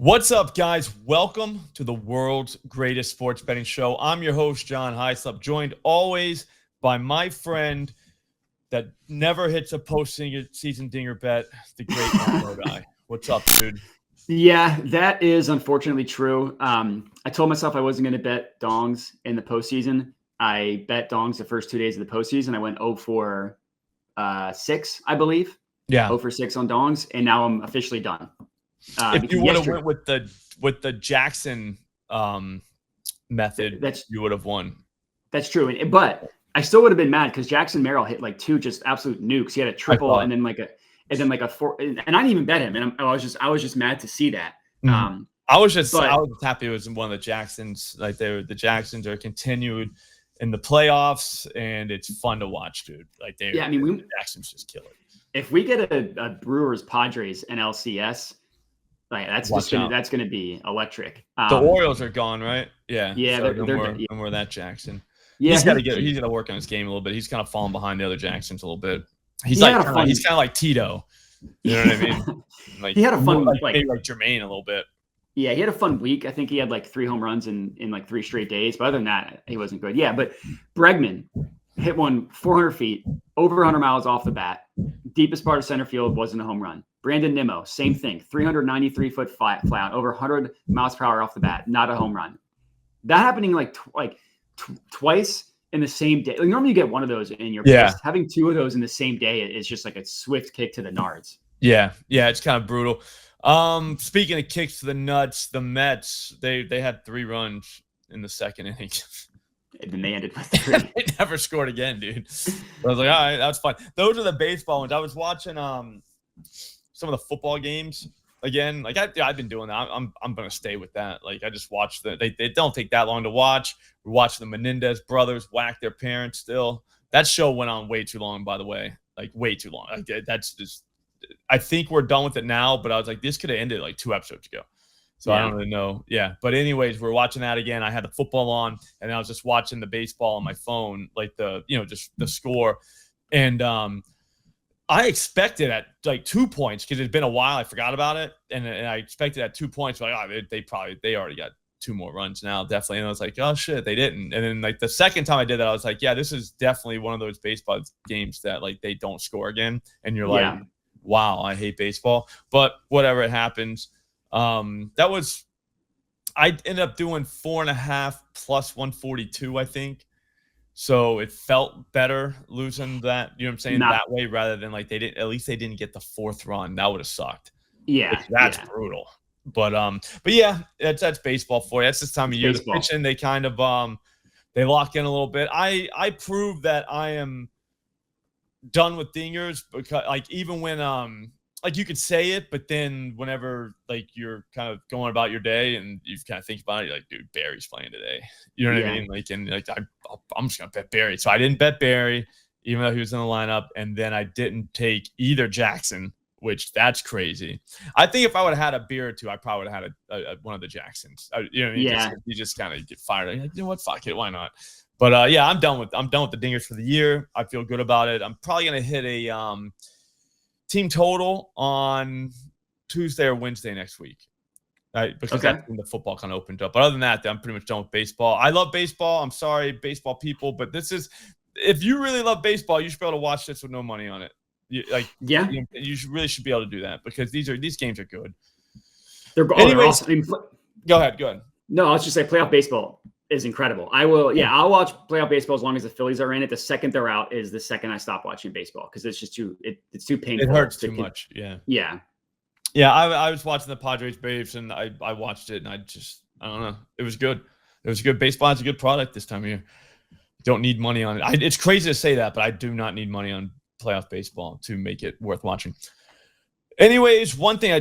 What's up, guys? Welcome to the world's greatest sports betting show. I'm your host, John Hyslop, joined always by my friend that never hits a post-season dinger bet, the great Marco guy. What's up, dude? Yeah, that is unfortunately true. I told myself I wasn't going to bet dongs in the postseason. I bet dongs the first 2 days of the postseason. I went 0 for 6, I believe. Yeah. 0 for 6 on dongs, and now I'm officially done. If you would have went with the Jackson method, you would have won. That's true, but I still would have been mad because Jackson Merrill hit like 2 just absolute nukes. He had a triple and then like a 4, and I didn't even bet him, and I was just mad to see that. Mm-hmm. I was just happy it was one of the Jacksons. Like the Jacksons are continued in the playoffs, and it's fun to watch, dude. Like the Jacksons just kill it. If we get a Brewers Padres and LCS. Like that's gonna be electric. The Orioles are gone, right? Yeah. Yeah. So no more that Jackson. Yeah, he's got to work on his game a little bit. He's kind of falling behind the other Jacksons a little bit. He's kind of like Tito. You know what I mean? Like he had a fun maybe like Jermaine a little bit. Yeah, he had a fun week. I think he had like 3 home runs in like 3 straight days. But other than that, he wasn't good. Yeah, but Bregman hit one 400 feet, over 100 miles off the bat. Deepest part of center field, wasn't a home run. Brandon Nimmo, same thing, 393-foot flat, over 100 miles per hour off the bat, not a home run. That happening twice in the same day. Like normally you get one of those in your post. Having 2 of those in the same day is just like a swift kick to the nards. Yeah, it's kind of brutal. Speaking of kicks to the nuts, the Mets, they had 3 runs in the second inning. And then they ended with 3. They never scored again, dude. I was like, all right, that's fine. Those are the baseball ones. I was watching some of the football games again. Like I've been doing that. I'm gonna stay with that. Like I just watch they don't take that long to watch. We're watching the Menendez brothers whack their parents still. That show went on way too long, by the way. Like way too long. Like that's just I think we're done with it now, but I was like, this could have ended like 2 episodes ago. So I don't really know. Yeah. But anyways, we're watching that again. I had the football on and I was just watching the baseball on my phone, like just the score. And I expected at like 2 points because it's been a while. I forgot about it. And I expected at 2 points. Like, they already got 2 more runs now, definitely. And I was like, oh shit, they didn't. And then like the second time I did that, I was like, yeah, this is definitely one of those baseball games that like they don't score again. And you're like, wow, I hate baseball. But whatever, it happens. I ended up doing 4.5 plus 142, I think. So it felt better losing that, you know what I'm saying, that way rather than like they didn't get the 4th run. That would have sucked. Yeah. That's brutal. But yeah, that's baseball for you. That's this time of year. Baseball. The pitching, they kind of they lock in a little bit. I proved that I am done with dingers because like even when like you could say it, but then whenever like you're kind of going about your day and you kind of think about it, you're like, dude, Barry's playing today. You know what I mean? Like, and like I'm just gonna bet Barry. So I didn't bet Barry, even though he was in the lineup, and then I didn't take either Jackson, which that's crazy. I think if I would have had a beer or 2, I probably would have had one of the Jacksons. You know, you just kind of get fired. Like, you know what? Fuck it, why not? But I'm done with the dingers for the year. I feel good about it. I'm probably gonna hit a team total on Tuesday or Wednesday next week, because that's when the football kind of opened up. But other than that, I'm pretty much done with baseball. I love baseball. I'm sorry, baseball people, but if you really love baseball, you should be able to watch this with no money on it. You really should be able to do that because these games are good. They're awesome. Go ahead. No, I'll just say playoff baseball is incredible. I'll watch playoff baseball as long as the Phillies are in it. The second they're out is the second I stop watching baseball because it's just it's too painful. It hurts too much. Yeah. I was watching the Padres Braves and I watched it and I don't know. It was good. Baseball is a good product this time of year. Don't need money on it. It's crazy to say that, but I do not need money on playoff baseball to make it worth watching. Anyways, one thing I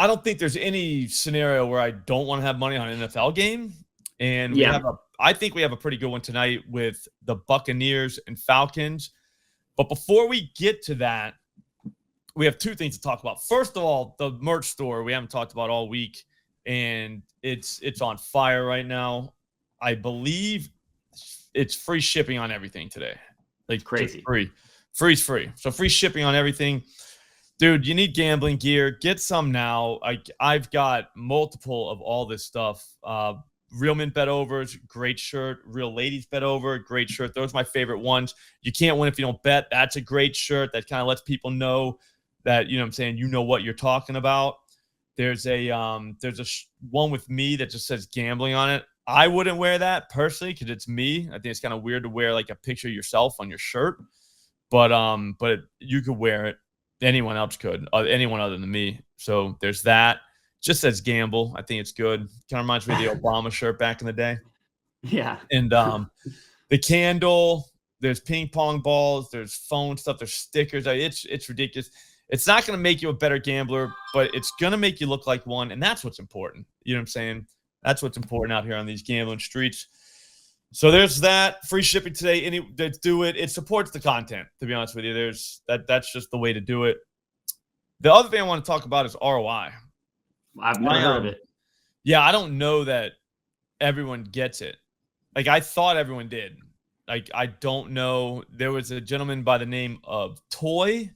don't think there's any scenario where I don't want to have money on an NFL game. And I think we have a pretty good one tonight with the Buccaneers and Falcons. But before we get to that, we have 2 things to talk about. First of all, the merch store we haven't talked about all week, and it's on fire right now. I believe it's free shipping on everything today. Like crazy. Free. Free's free. So free shipping on everything. Dude, you need gambling gear. Get some now. I've got multiple of all this stuff. Real Men Bet Overs, great shirt. Real Ladies Bet Over, great shirt. Those are my favorite ones. You can't win if you don't bet. That's a great shirt. That kind of lets people know that, you know what I'm saying, you know what you're talking about. There's a one with me that just says gambling on it. I wouldn't wear that personally because it's me. I think it's kind of weird to wear like a picture of yourself on your shirt. But you could wear it. Anyone else could. Anyone other than me. So there's that. Just says gamble. I think it's good. Kind of reminds me of the Obama shirt back in the day. Yeah. And the candle, there's ping pong balls, there's phone stuff, there's stickers. It's ridiculous. It's not going to make you a better gambler, but it's going to make you look like one. And that's what's important. You know what I'm saying? That's what's important out here on these gambling streets. So there's that. Free shipping today. Do it. It supports the content, to be honest with you. That's just the way to do it. The other thing I want to talk about is ROI. I've never heard of it. Yeah, I don't know that everyone gets it. Like, I thought everyone did. Like, I don't know. There was a gentleman by the name of Toy,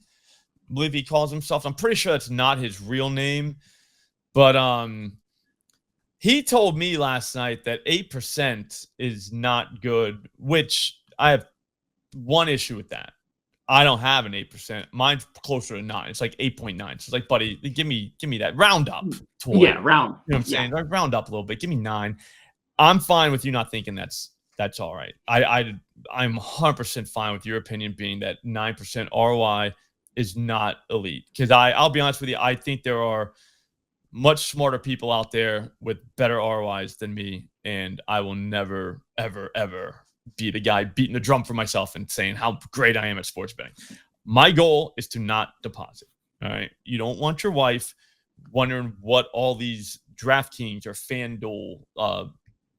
I believe he calls himself. I'm pretty sure that's not his real name. But he told me last night that 8% is not good, which I have one issue with that. I don't have an 8%. Mine's closer to 9. It's like 8.9. So it's like, buddy, give me that. Round up. Toy. Yeah, round. You know what I'm saying? Like, round up a little bit. Give me 9. I'm fine with you not thinking that's all right. I'm 100% fine with your opinion being that 9% ROI is not elite. Because I'll be honest with you, I think there are much smarter people out there with better ROIs than me, and I will never, ever, ever be the guy beating the drum for myself and saying how great I am at sports betting. My goal is to not deposit. All right. You don't want your wife wondering what all these DraftKings or FanDuel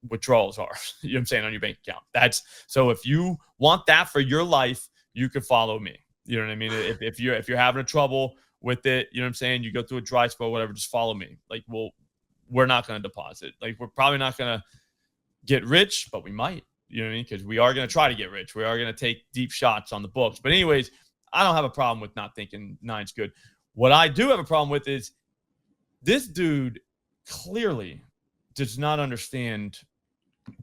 withdrawals are, you know what I'm saying, on your bank account. So if you want that for your life, you can follow me. You know what I mean? If you're having a trouble with it, you know what I'm saying, you go through a dry spell, whatever, just follow me. Like, we're not going to deposit. Like, we're probably not going to get rich, but we might. You know what I mean? Because we are going to try to get rich. We are going to take deep shots on the books. But anyways, I don't have a problem with not thinking 9's good. What I do have a problem with is this dude clearly does not understand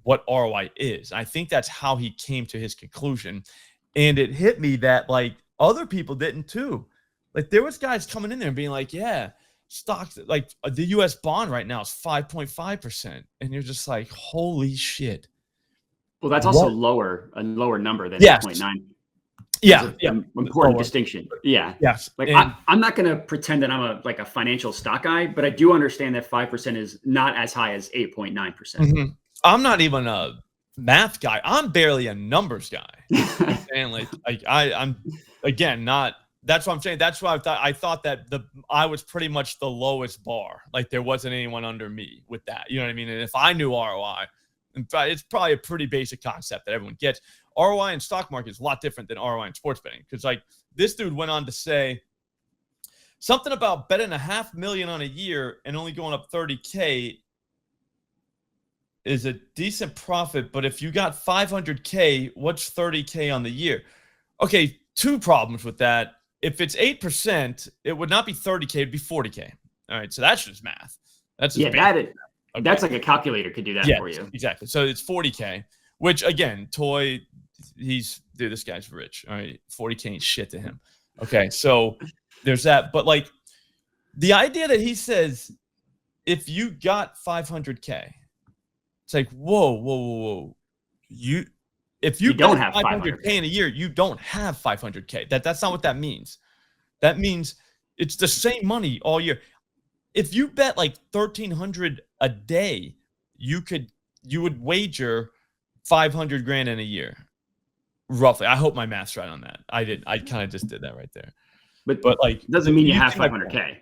what ROI is. I think that's how he came to his conclusion. And it hit me that, like, other people didn't too. Like, there was guys coming in there and being like, yeah, stocks, like the U.S. bond right now is 5.5%. And you're just like, holy shit. Well, that's also a lower number than yes. 8.9. Yeah, important lower distinction. Yeah. Yes. Like, I'm not going to pretend that I'm a financial stock guy, but I do understand that 5% is not as high as 8.9%. Mm-hmm. I'm not even a math guy. I'm barely a numbers guy. And like I'm again not. That's what I'm saying. That's why I thought that I was pretty much the lowest bar. Like, there wasn't anyone under me with that. You know what I mean? And if I knew ROI, it's probably a pretty basic concept that everyone gets. ROI in stock market is a lot different than ROI in sports betting. Because, like, this dude went on to say something about betting $500,000 on a year and only going up 30K is a decent profit. But if you got 500K, what's 30K on the year? Okay, two problems with that. If it's 8%, it would not be 30K, it'd be 40K. All right, so that's just math. That's just that's like a calculator could do that for you. Exactly. So it's 40K, which, again, Toy, this guy's rich. All right, 40K ain't shit to him. Okay, so there's that. But, like, the idea that he says if you got 500K, it's like, whoa. If you don't have 500K in a year, you don't have 500K. That's not what that means. That means it's the same money all year. If you bet like $1,300 a day, you would wager 500 grand in a year, roughly. I hope my math's right on that. I kind of just did that right there. But like, doesn't mean you have 500K.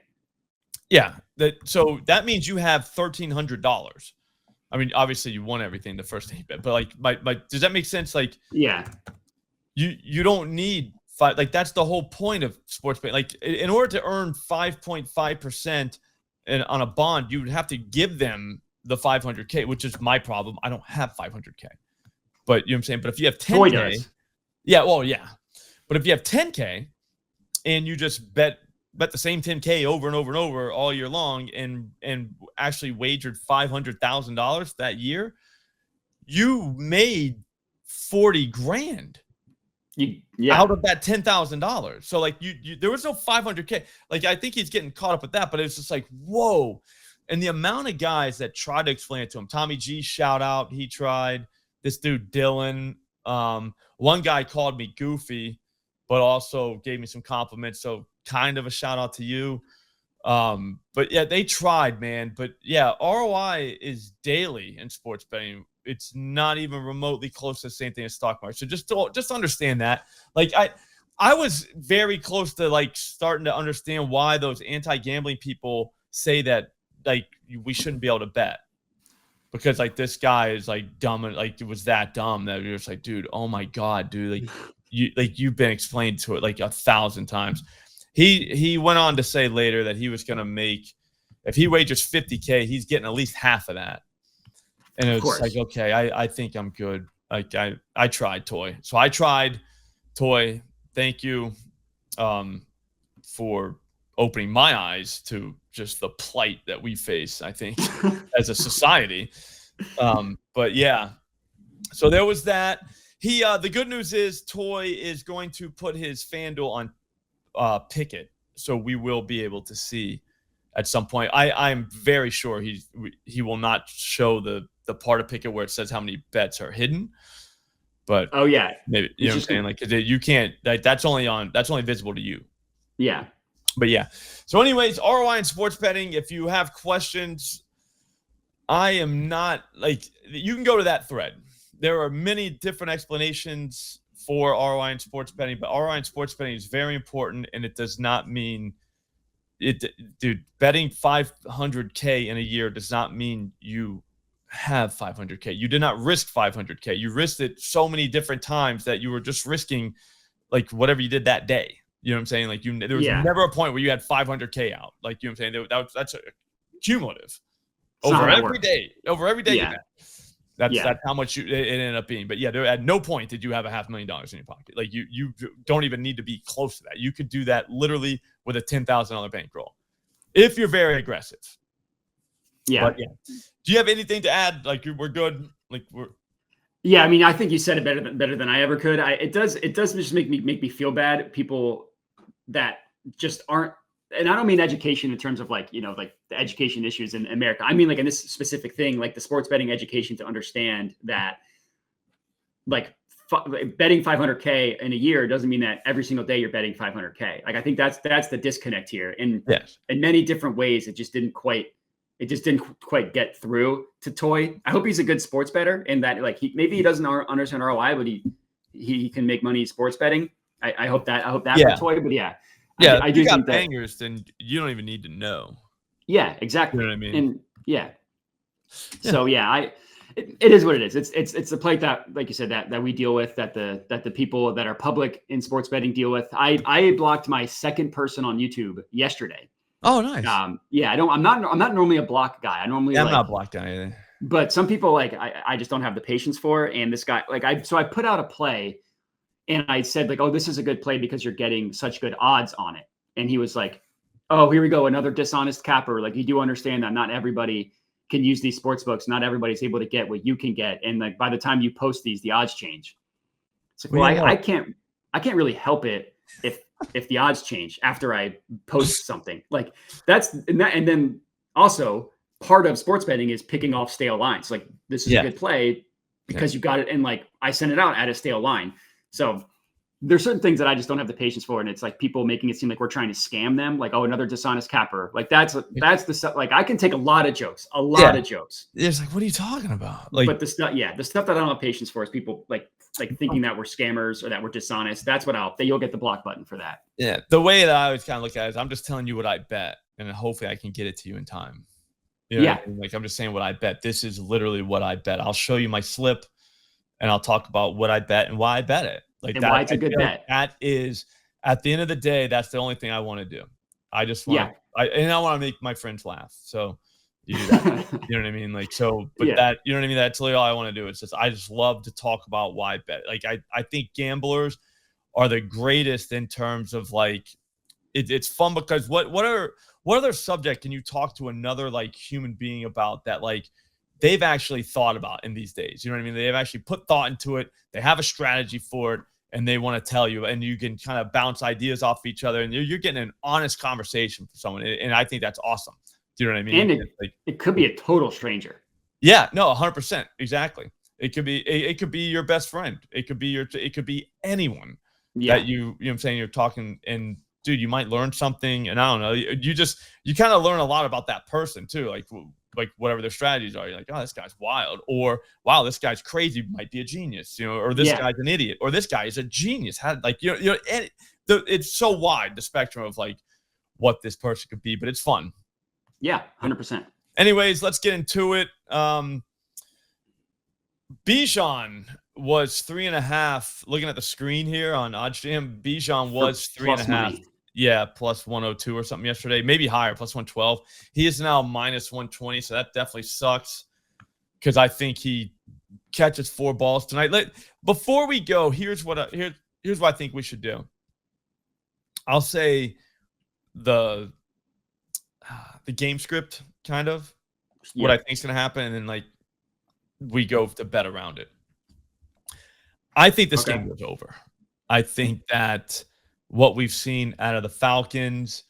Yeah. So that means you have $1,300. I mean, obviously you won everything the first 8 bet, but like, does that make sense? Like, yeah, you don't need 5. Like, that's the whole point of sports betting. Like, in order to earn 5.5% on a bond, you would have to give them the 500K, which is my problem. I don't have 500K, but you know what I'm saying? But if you have 10K, yeah. But if you have 10K and you just bet bet the same 10K over and over and over all year long and actually wagered $500,000 that year, you made 40 grand out of that $10,000. So like you there was no 500K. Like I think he's getting caught up with that, but it's just like, whoa. And the amount of guys that tried to explain it to him, Tommy G, shout out, he tried. This dude Dylan, one guy called me goofy, but also gave me some compliments. So kind of a shout out to you. But yeah, they tried, man. But yeah, ROI is daily in sports betting. It's not even remotely close to the same thing as stock market. So just understand that. Like I was very close to like starting to understand why those anti-gambling people say that like we shouldn't be able to bet. Because like this guy is like dumb and like it was that dumb that you're just like, dude, oh my God, dude, you've been explained to it like 1,000 times. He went on to say later that he was gonna make, if he wagers 50K, he's getting at least half of that. And it was like, okay, I think I'm good. Like I tried Toy. So I tried Toy. Thank you for opening my eyes to just the plight that we face, I think, as a society. But yeah, so there was that. The good news is Toy is going to put his FanDuel on Picket, so we will be able to see at some point. I'm very sure he will not show the part of Picket where it says how many bets are hidden. But oh yeah, maybe you know what I'm saying, like you can't, like that's only visible to you. Yeah. But yeah. So anyways, ROI in sports betting. If you have questions, I am not like, you can go to that thread. There are many different explanations for ROI in sports betting, but ROI in sports betting is very important, and it does not mean it, dude. Betting 500K in a year does not mean you have 500K. You did not risk 500K. You risked it so many different times that you were just risking like whatever you did that day. You know what I'm saying? Like there was never a point where you had 500K out. Like, you know what I'm saying? That's a cumulative over every day. Over every day. Yeah. That's how much it ended up being. But yeah, there, at no point did you have $500,000 in your pocket. Like you don't even need to be close to that. You could do that literally with a $10,000 bankroll if you're very aggressive. Yeah. But yeah. Do you have anything to add? Like we're good. Like we're. Yeah, I mean, I think you said it better than I ever could. It does just make me feel bad. People that just aren't, and I don't mean education in terms of like, you know, like the education issues in America. I mean, like in this specific thing, like the sports betting education, to understand that like betting 500K in a year doesn't mean that every single day you're betting 500K. Like, I think that's the disconnect here. And in many different ways, it just didn't quite get through to Toy. I hope he's a good sports bettor, and that like maybe he doesn't understand ROI, but he can make money sports betting. I hope that for Toy. But yeah, I do got think bangers, then you don't even need to know. Yeah, exactly. You know what I mean? And yeah. So yeah, it is what it is. It's the plight that, like you said, that we deal with, that the people that are public in sports betting deal with. I blocked my second person on YouTube yesterday. Oh, nice. Yeah, I'm not normally a block guy. I'm not a block guy either. But some people like I just don't have the patience for. And this guy, like I put out a play, and I said like, oh, this is a good play because you're getting such good odds on it. And he was like, oh, here we go, another dishonest capper. Like, you do understand that not everybody can use these sports books. Not everybody's able to get what you can get. And like by the time you post these, the odds change. It's like, well, I can't really help it if the odds change after I post something. Like and then also part of sports betting is picking off stale lines. Like, this is a good play because you got it, and like I sent it out at a stale line. So there's certain things that I just don't have the patience for. And it's like people making it seem like we're trying to scam them. Like, oh, another dishonest capper. Like that's the stuff. Like, I can take a lot of jokes. It's like, what are you talking about? Like, but the stuff that I don't have patience for is people like thinking that we're scammers or that we're dishonest. That's what you'll get the block button for that. Yeah. The way that I always kind of look at it is I'm just telling you what I bet, and hopefully I can get it to you in time. You know what I mean? Like, I'm just saying what I bet. This is literally what I bet. I'll show you my slip, and I'll talk about what I bet and why I bet it. Like, and why it's a good bet. That is, at the end of the day, that's the only thing I want to do. I just want I want to make my friends laugh. So you do that. You know what I mean? Like, so, but that, you know what I mean? That's literally all I want to do. It's just, I just love to talk about why I bet. Like, I think gamblers are the greatest in terms of like it's fun because what other subject can you talk to another like human being about that like they've actually thought about in these days? You know what I mean? They've actually put thought into it. They have a strategy for it, and they want to tell you, and you can kind of bounce ideas off each other, and you're getting an honest conversation from someone, and I think that's awesome. Do you know what I mean? And it could be a total stranger. Yeah, no, 100%, exactly. It could be your best friend. It could be anyone that you know what I'm saying, you're talking, and dude, you might learn something, and I don't know, you kind of learn a lot about that person too, like whatever their strategies are. You're like, oh, this guy's wild, or wow, this guy's crazy, might be a genius, you know, or this guy's an idiot, or this guy is a genius. How, like, it's so wide, the spectrum of like what this person could be, but it's fun. Yeah, 100%. Anyways, let's get into it. Bijan was 3.5. Looking at the screen here on OddsJam, Bijan was 3.5. Yeah, plus 102 or something yesterday, maybe higher, plus 112. He is now minus 120, so that definitely sucks because I think he catches 4 balls tonight. Before we go, here's what I think we should do. I'll say the game script, kind of what I think is going to happen, and then like we go to bet around it. I think this game goes over. I think that what we've seen out of the Falcons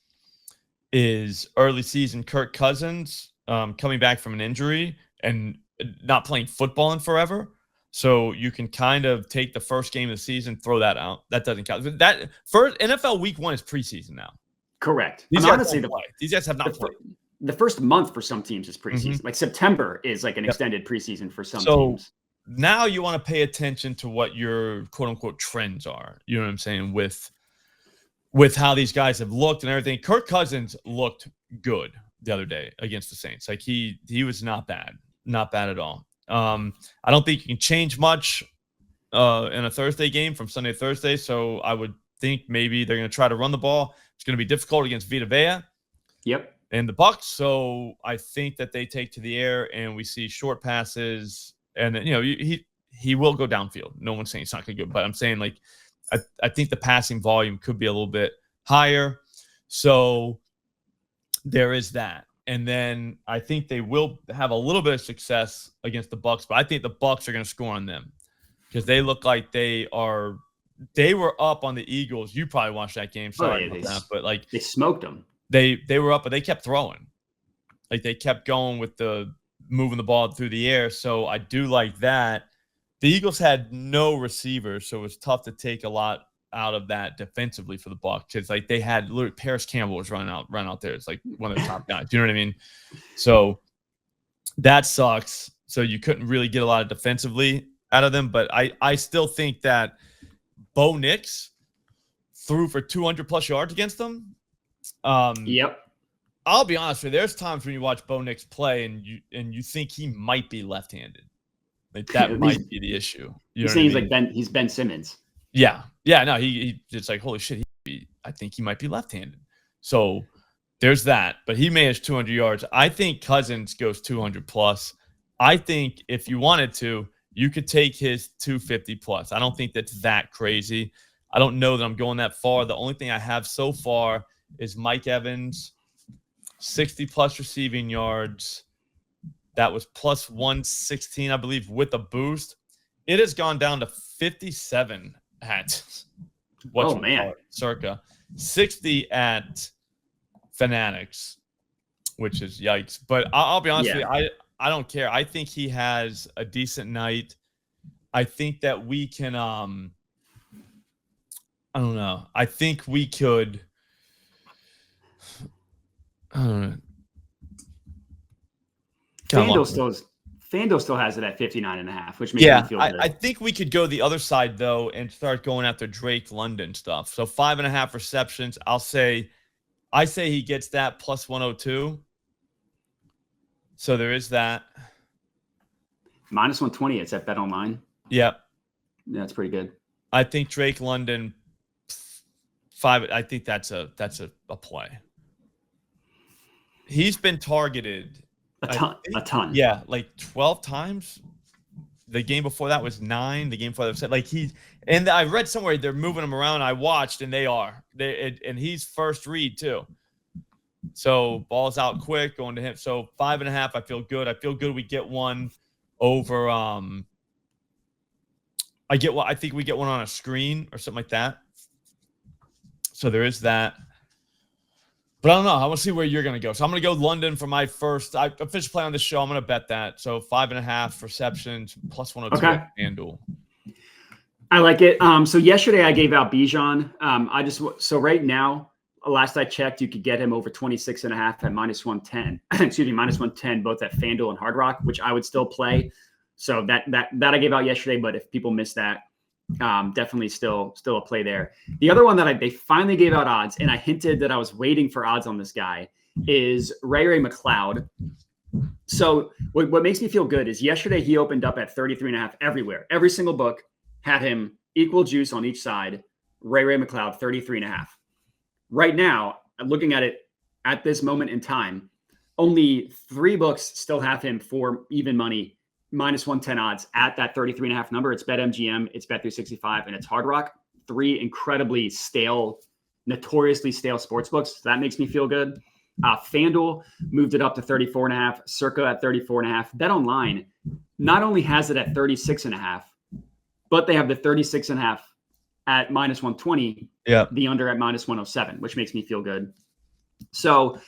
is early season Kirk Cousins coming back from an injury and not playing football in forever. So you can kind of take the first game of the season, throw that out. That doesn't count. That first NFL week 1 is preseason now. Correct. These guys have not played. The first month for some teams is preseason. Like September is like an extended preseason for some teams. Now you want to pay attention to what your quote unquote trends are. You know what I'm saying? With how these guys have looked and everything. Kirk Cousins looked good the other day against the Saints. Like he was not bad at all. I don't think you can change much in a Thursday game from Sunday to Thursday. So I would think maybe they're going to try to run the ball. It's going to be difficult against Vita Vea. Yep. And the Bucs. So I think that they take to the air and we see short passes, and you know he will go downfield. No one's saying it's not going to go, but I'm saying like I think the passing volume could be a little bit higher. So there is that. And then I think they will have a little bit of success against the Bucs, but I think the Bucs are going to score on them because they look like they were up on the Eagles. You probably watched that game. Sorry about that, but like they smoked them. They were up, but they kept throwing. Like they kept going with the moving the ball through the air. So I do like that. The Eagles had no receivers, so it was tough to take a lot out of that defensively for the Bucs. It's like they had literally Paris Campbell was running out there. It's like one of the top guys. You know what I mean? So that sucks. So you couldn't really get a lot of defensively out of them. But I still think that Bo Nix threw for 200 plus yards against them. Yep. I'll be honest with you. There's times when you watch Bo Nix play and you think he might be left-handed. Like that might be the issue. He seems like he's Ben Simmons. Yeah. No, he it's like holy shit. I think he might be left-handed. So there's that. But he managed 200 yards. I think Cousins goes 200 plus. I think if you wanted to, you could take his 250 plus. I don't think that's that crazy. I don't know that I'm going that far. The only thing I have so far is Mike Evans, 60 plus receiving yards. That was plus 116, I believe, with a boost. It has gone down to 57 at circa 60 at Fanatics, which is yikes. But I'll be honest with you, I don't care. I think he has a decent night. I think that we can I don't know. I think we could FanDuel still has it at 59.5, which makes me feel good. I think we could go the other side though and start going after Drake London stuff. So 5.5 receptions. I say he gets that plus 102. So there is that. Minus 120. It's at Bet Online. Yep. Yeah, that's pretty good. I think Drake London 5. I think that's a play. He's been targeted a ton. Yeah, like 12 times The game before that was 9. The game before that was 7. Like and I read somewhere they're moving him around. I watched, and they are. And he's first read too. So ball's out quick, going to him. So 5.5. I feel good. I feel good. We get one over. I think we get one on a screen or something like that. So there is that. But I don't know. I want to see where you're going to go. So I'm going to go London for my first. I officially play on this show. I'm going to bet that. So 5.5 receptions plus 102 Okay. FanDuel. I like it. So yesterday I gave out Bijan. So right now, last I checked, you could get him over 26.5 at -110. Excuse me, -110 both at FanDuel and Hard Rock, which I would still play. So that I gave out yesterday. But if people missed that, definitely still a play there. The other one that they finally gave out odds, and I hinted that I was waiting for odds on this guy, is Ray McLeod. So what makes me feel good is yesterday he opened up at 33.5 everywhere. Every single book had him equal juice on each side. Ray McLeod 33.5. Right now, looking at it at this moment in time, only 3 books still have him for even money. -110 odds at that 33.5 number. It's BetMGM, it's Bet365, and it's Hard Rock. 3 incredibly stale, notoriously stale sports books. So that makes me feel good. FanDuel moved it up to 34.5, Circa at 34.5. BetOnline not only has it at 36.5, but they have the 36.5 at -120. Yeah. The under at -107, which makes me feel good. So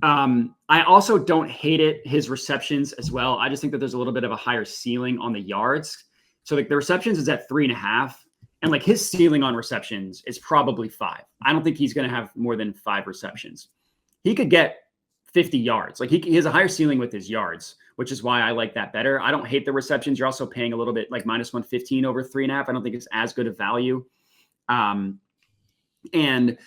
I also don't hate it, his receptions as well. I just think that there's a little bit of a higher ceiling on the yards. So like the receptions is at 3.5, and like his ceiling on receptions is probably 5. I don't think he's going to have more than 5 receptions. He could get 50 yards. Like he has a higher ceiling with his yards, which is why I like that better. I don't hate the receptions. You're also paying a little bit like -115 over 3.5. I don't think it's as good a value. And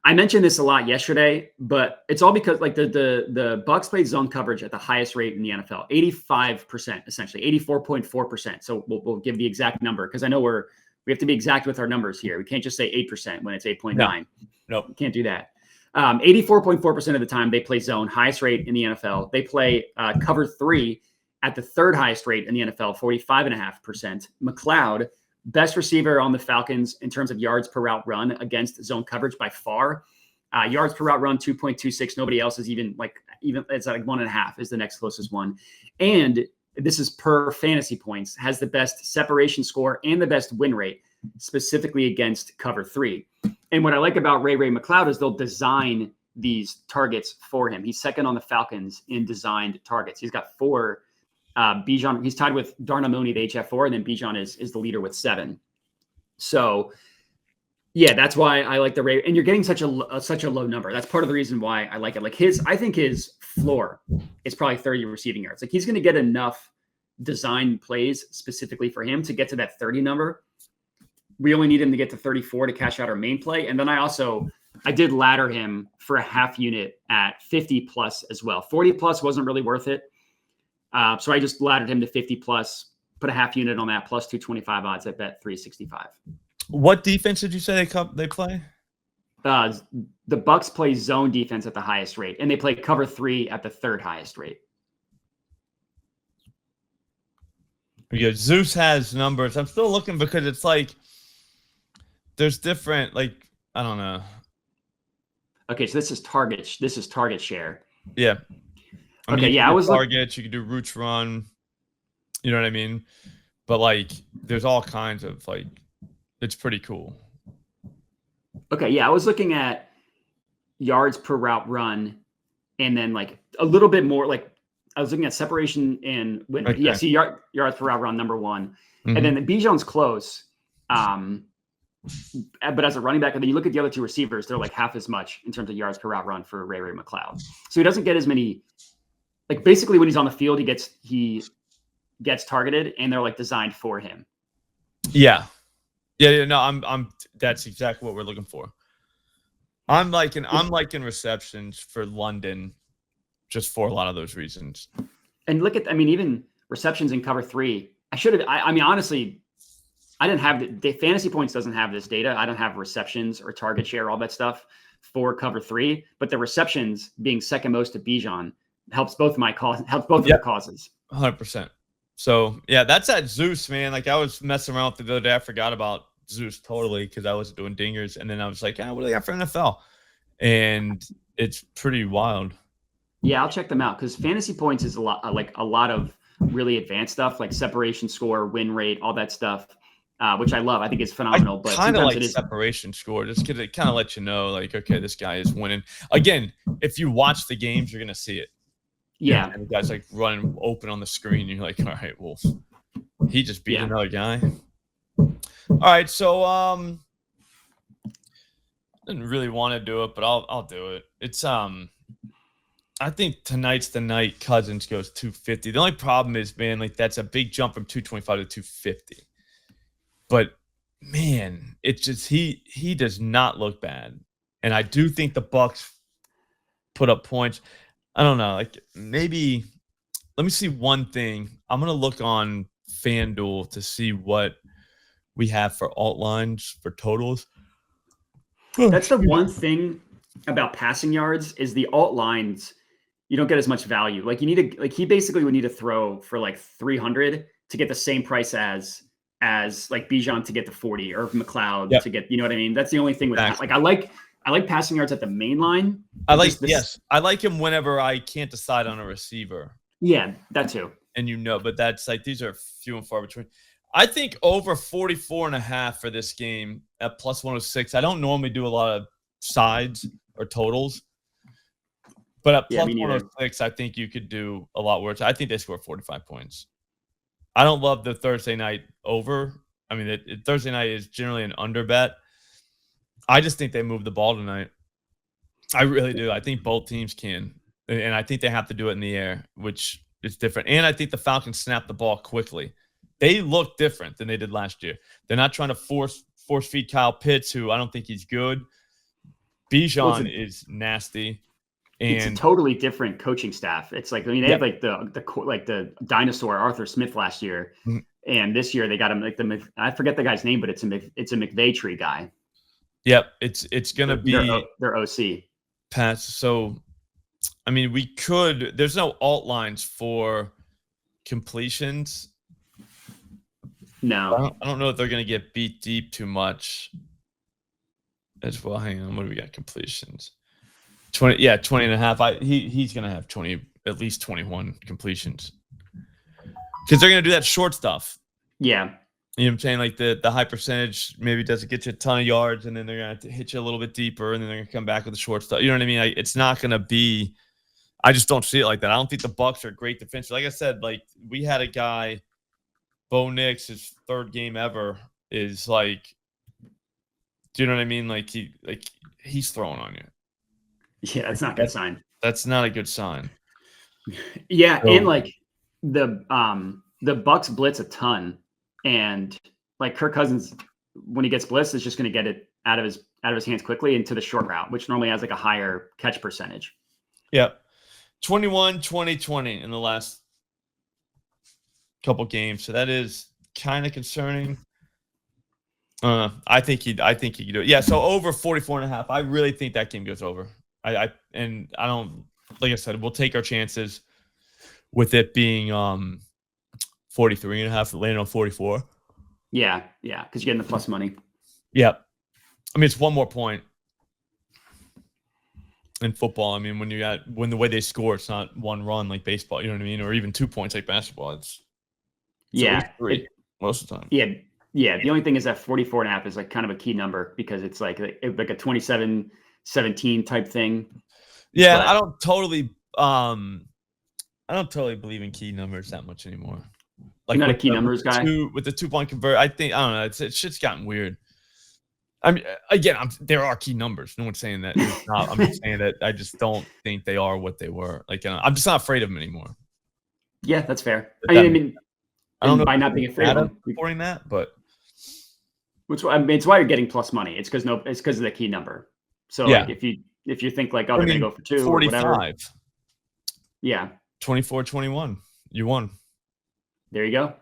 I mentioned this a lot yesterday, but it's all because like the Bucs played zone coverage at the highest rate in the NFL, 85%, essentially 84.4%. So we'll give the exact number because I know we have to be exact with our numbers here. We can't just say 8% when it's 8.9. No, we can't do that. 84.4% of the time they play zone, highest rate in the NFL. They play cover 3 at the 3rd highest rate in the NFL, 45.5%. McLeod, best receiver on the Falcons in terms of yards per route run against zone coverage by far. Yards per route run, 2.26. Nobody else is even it's like 1.5 is the next closest one. And this is per fantasy points, has the best separation score and the best win rate, specifically against cover 3. And what I like about Ray McLeod is they'll design these targets for him. He's second on the Falcons in designed targets. He's got 4. Bijan, he's tied with Darnell Mooney, the HF4, and then Bijan is the leader with 7. So, yeah, that's why I like the Ray. And you're getting such a low number. That's part of the reason why I like it. Like I think his floor is probably 30 receiving yards. Like he's going to get enough design plays specifically for him to get to that 30 number. We only need him to get to 34 to cash out our main play. And then I did ladder him for a half unit at 50 plus as well. 40 plus wasn't really worth it. So I just laddered him to 50 plus, put a half unit on that, plus 225 odds at Bet365. What defense did you say they play? The Bucs play zone defense at the highest rate, and they play cover 3 at the 3rd highest rate. Yeah, Zeus has numbers. I'm still looking because it's like there's different, like, I don't know. Okay, so this is target share. Yeah. I mean, okay, yeah, I was targets. You can do roots run. You know what I mean? But like, there's all kinds of like, it's pretty cool. Okay, yeah, I was looking at yards per route run, and then like a little bit more. Like I was looking at separation and win. Okay. Yeah, see yards per route run number 1, and then the Bijan's close. But as a running back, and then you look at the other 2 receivers, they're like half as much in terms of yards per route run for Ray McLeod. So he doesn't get as many. Like basically, when he's on the field, he gets targeted, and they're like designed for him. Yeah. No, I'm. That's exactly what we're looking for. I'm liking receptions for London, just for a lot of those reasons. And look at, even receptions in cover 3. I mean, honestly, I didn't have the fantasy points doesn't have this data. I don't have receptions or target share, all that stuff for cover 3. But the receptions being second most to Bijan helps both of my cause. Helps both of the causes. 100%. So yeah, that's at Zeus, man. Like I was messing around with it the other day. I forgot about Zeus totally because I wasn't doing dingers, and then I was like, what do they got for NFL? And it's pretty wild. Yeah, I'll check them out because Fantasy Points is a lot of really advanced stuff like separation score, win rate, all that stuff, which I love. I think it's phenomenal. But Kind of sometimes like it is. separation score, just because it kind of lets you know, like, okay, this guy is winning. Again, if you watch the games, you're gonna see it. Yeah, And the guy's like running open on the screen. You're like, all right, well, he just beat another guy. All right, so didn't really want to do it, but I'll do it. It's I think tonight's the night Cousins goes 250. The only problem is, man, like that's a big jump from 225 to 250. But man, it's just he does not look bad. And I do think the Bucs put up points. I don't know, like maybe let me see one thing. I'm gonna look on FanDuel to see what we have for alt lines for totals. that's the one thing about passing yards is the alt lines. You don't get as much value. Like you need to, like he basically would need to throw for like 300 to get the same price as like Bijan to get to 40 or McLeod to get, you know what I mean? That's the only thing with like I like passing yards at the main line. I like him whenever I can't decide on a receiver. Yeah, that too. And but that's like these are few and far between. I think over 44.5 for this game at plus 106. I don't normally do a lot of sides or totals. But at plus 106, I think you could do a lot worse. I think they score 45 points. I don't love the Thursday night over. I mean, Thursday night is generally an under bet. I just think they move the ball tonight. I really do. I think both teams can. And I think they have to do it in the air, which is different. And I think the Falcons snap the ball quickly. They look different than they did last year. They're not trying to force feed Kyle Pitts, who I don't think he's good. Bijan is nasty. And it's a totally different coaching staff. It's like, I mean, they have like the dinosaur Arthur Smith last year, and this year they got him like I forget the guy's name, but it's a McVay guy. Yep, it's gonna be their OC. Pass. So, I mean, there's no alt lines for completions. No, I don't know if they're gonna get beat deep too much. As well, hang on. What do we got? Completions. 20 and a half. He's gonna have 20, at least 21 completions, because they're gonna do that short stuff. Yeah, you know what I'm saying, like the high percentage maybe doesn't get you a ton of yards, and then they're gonna have to hit you a little bit deeper, and then they're gonna come back with the short stuff. You know what I mean? It's not gonna be. I just don't see it like that. I don't think the Bucs are great defense. Like I said, like we had a guy, Bo Nix, his third game ever is like. Do you know what I mean? Like he's throwing on you. Yeah, that's not a good sign. That's not a good sign. Yeah, and like the Bucs blitz a ton, and like Kirk Cousins, when he gets blitzed, is just going to get it out of his hands quickly into the short route, which normally has like a higher catch percentage. Yeah, 21, 20, 20 in the last couple games, so that is kind of concerning. I think he could do it. Yeah, so over 44.5. I really think that game goes over. I don't, like I said, we'll take our chances with it being 43.5, landing on 44. Yeah, because you're getting the plus money. Yeah, I mean it's one more point in football. I mean when the way they score, it's not one run like baseball. You know what I mean? Or even 2 points like basketball. It's three most of the time. Yeah. The only thing is that 44.5 is like kind of a key number because it's like a 27-17 type thing. Yeah, I don't totally believe in key numbers that much anymore. Like, you're not a key numbers guy? With the 2-point convert, I don't know. It's shit's gotten weird. I mean, again, there are key numbers. No one's saying that. I'm just saying that I just don't think they are what they were. Like, I'm just not afraid of them anymore. Yeah, that's fair. I mean, I don't know by not being afraid of them, reporting that, but it's why you're getting plus money. It's because of the key number. So like if you think like, they're gonna go for 2 or whatever. Yeah. 24-21. You won. There you go.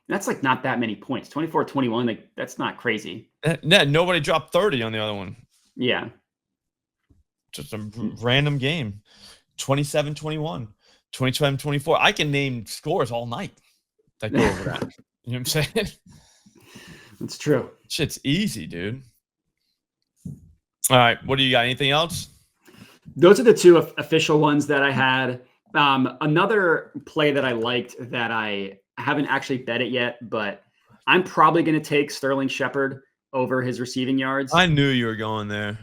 That's like not that many points. 24-21, like that's not crazy. Nobody dropped 30 on the other one. Yeah. Just a random game. 27-21. 27-24. I can name scores all night. that go over that. You know what I'm saying? That's true. Shit's easy, dude. All right. What do you got? Anything else? Those are the two official ones that I had. Another play that I liked that I haven't actually bet it yet, but I'm probably going to take Sterling Shepard over his receiving yards. I knew you were going there.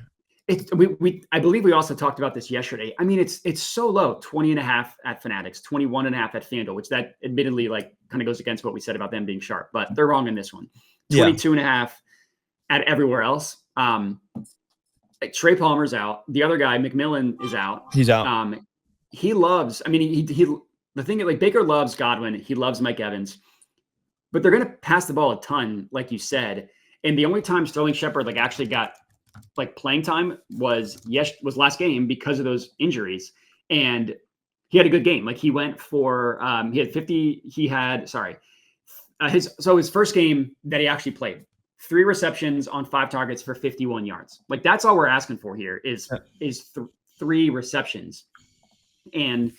I believe we also talked about this yesterday. I mean, it's so low, 20.5 at Fanatics, 21.5 at FanDuel, which that admittedly like kind of goes against what we said about them being sharp, but they're wrong in this one. 22.5 at everywhere else. Trey Palmer's out. The other guy, McMillan, is out. He's out. He loves, I mean, the thing is, like, Baker loves Godwin. He loves Mike Evans, but they're going to pass the ball a ton, like you said. And the only time Sterling Shepard like actually got like playing time was last game because of those injuries. And he had a good game. Like he went for, he had 50, his first game that he actually played, 3 receptions on 5 targets for 51 yards. Like that's all we're asking for here is 3 receptions. And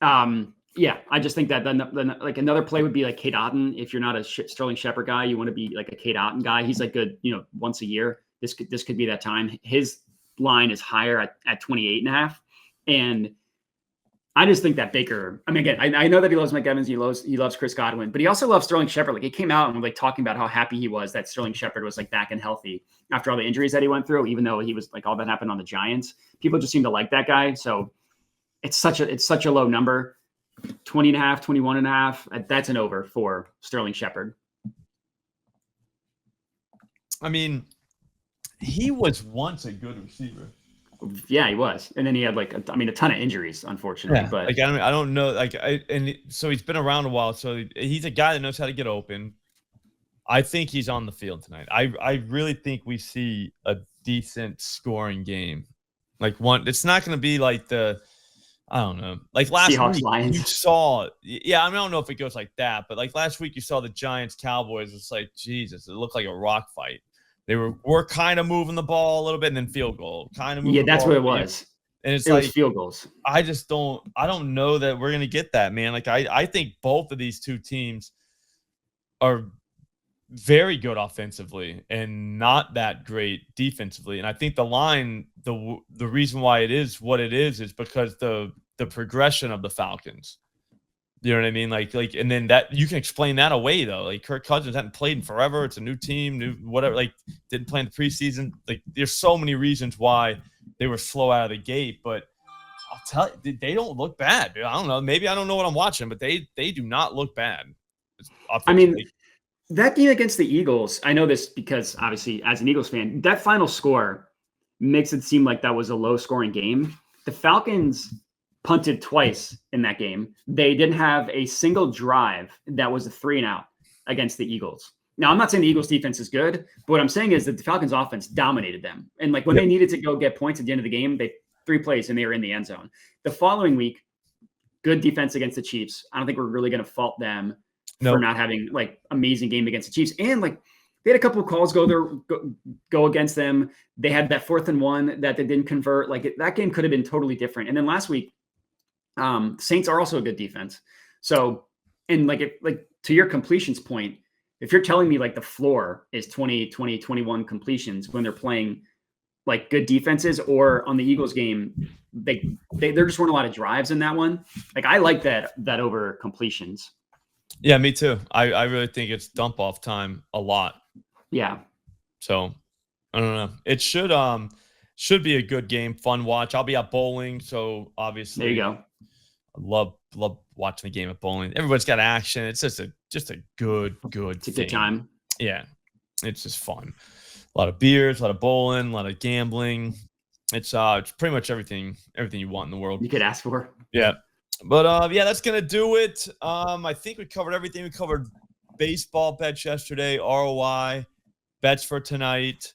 I just think that then like another play would be like Cade Otton. If you're not a Sterling Shepard guy, you want to be like a Cade Otton guy. He's like good, once a year. This could be that time. His line is higher at 28.5. And I just think that Baker, I mean, again, I know that he loves Mike Evans. He loves Chris Godwin, but he also loves Sterling Shepard. Like he came out and was like talking about how happy he was that Sterling Shepard was like back and healthy after all the injuries that he went through, even though he was like all that happened on the Giants. People just seem to like that guy. So it's such a low number, 20.5, 21.5. That's an over for Sterling Shepard. I mean, he was once a good receiver. Yeah, he was, and then he had like a ton of injuries, unfortunately. Yeah, but like I don't know, so he's been around a while, so he's a guy that knows how to get open. I think he's on the field tonight. I really think we see a decent scoring game. Like it's not going to be like I don't know, like last Seahawks, week Lions. you saw. Yeah, I don't know if it goes like that, but like last week you saw the Giants Cowboys. It's like Jesus, it looked like a rock fight. They were kind of moving the ball a little bit and then field goal. Yeah, that's what it was. And it was field goals. I don't know that we're going to get that, man. Like I think both of these two teams are very good offensively and not that great defensively. And I think the line, the reason why it is what it is because the progression of the Falcons. You know what I mean? Like, and then that you can explain that away though. Like Kirk Cousins hadn't played in forever. It's a new team, new whatever. Like didn't play in the preseason. Like there's so many reasons why they were slow out of the gate. But I'll tell you, they don't look bad. Dude. I don't know. Maybe I don't know what I'm watching, but they do not look bad. I mean, that game against the Eagles. I know this because obviously, as an Eagles fan, that final score makes it seem like that was a low-scoring game. The Falcons punted twice in that game. They didn't have a single drive that was a 3-and-out against the Eagles. Now, I'm not saying the Eagles defense is good, but what I'm saying is that the Falcons offense dominated them. And like when they needed to go get points at the end of the game, they 3 plays and they were in the end zone. The following week, good defense against the Chiefs. I don't think we're really going to fault them for not having like amazing game against the Chiefs. And like they had a couple of calls go against them. They had that 4th and 1 that they didn't convert. Like that game could have been totally different. And then last week, Saints are also a good defense. So, and like to your completions point, if you're telling me like the floor is 21 completions when they're playing like good defenses, or on the Eagles game, there just weren't a lot of drives in that one. Like I like that over completions. Yeah, me too. I really think it's dump off time a lot. Yeah. So I don't know. It should be a good game, fun watch. I'll be at bowling, so obviously there you go. I love watching the game at bowling. Everybody's got action. It's just a good it's a good time. Yeah, it's just fun. A lot of beers, a lot of bowling, a lot of gambling. It's pretty much everything you want in the world you could ask for. Yeah, but yeah, that's gonna do it. I think we covered everything. We covered baseball bets yesterday, ROI bets for tonight,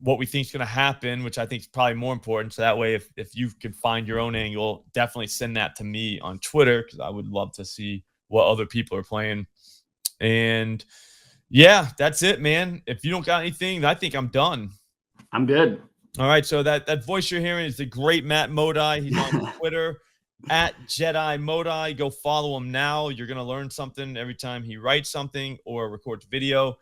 what we think is going to happen, which I think is probably more important. So that way, if you can find your own angle, definitely send that to me on Twitter because I would love to see what other people are playing. And yeah, that's it, man. If you don't got anything, I think I'm done. I'm good. All right. So that voice you're hearing is the great Matt Modi. He's on Twitter at Jedi Modi. Go follow him now. You're going to learn something every time he writes something or records video.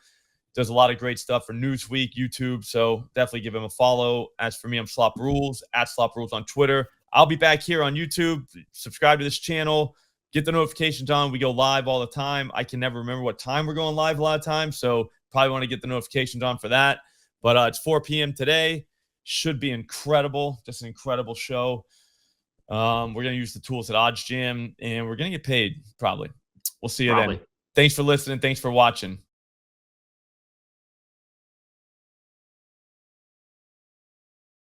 Does a lot of great stuff for Newsweek, YouTube. So definitely give him a follow. As for me, I'm Slop Rules, at Slop Rules on Twitter. I'll be back here on YouTube. Subscribe to this channel. Get the notifications on. We go live all the time. I can never remember what time we're going live a lot of times, so probably want to get the notifications on for that. But it's 4 p.m. today. Should be incredible. Just an incredible show. We're going to use the tools at Odds Jam, and we're going to get paid probably. We'll see you then. Thanks for listening. Thanks for watching.